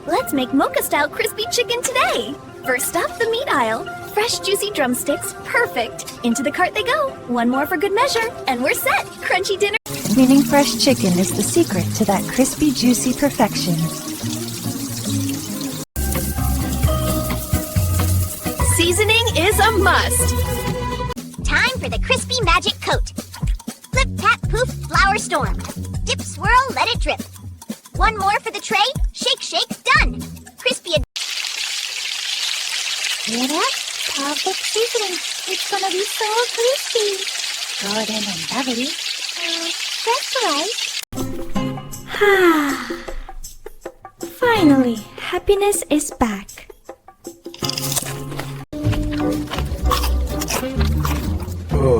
Let's make mocha-style crispy chicken today! First up, the meat aisle. Fresh, juicy drumsticks, perfect! Into the cart they go. One more for good measure, and we're set! Crunchy dinner! Cleaning fresh chicken is the secret to that crispy, juicy perfection. Seasoning is a must! Time for the crispy magic coat. Flip, tap, poof, flour storm. Dip, swirl, let it drip. One more for the tray. Shake, shake, done. Crispy. Hear that? Perfect seasoning. It's gonna be so crispy. Golden and bubbly. That's right. Finally, happiness is back.